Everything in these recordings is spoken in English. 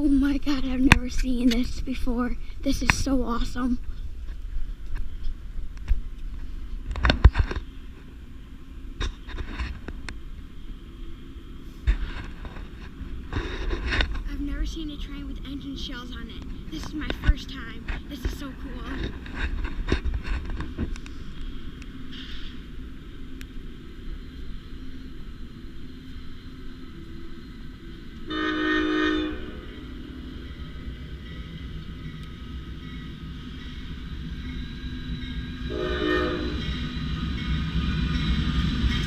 Oh my God, I've never seen this before. This is so awesome. I've never seen a train with engine shells on it. This is my first time. This is so cool.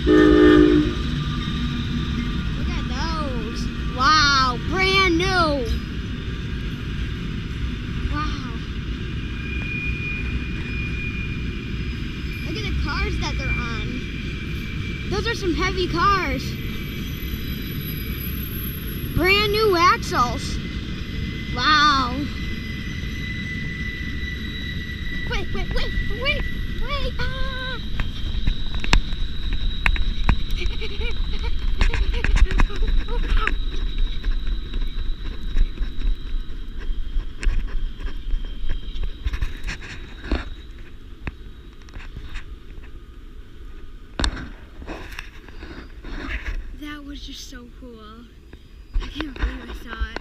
Look at those. Wow, brand new. Wow. Look at the cars that they're on. Those are some heavy cars. Brand new axles. Wow. Wait. Ah. That was just so cool. I can't believe I saw it.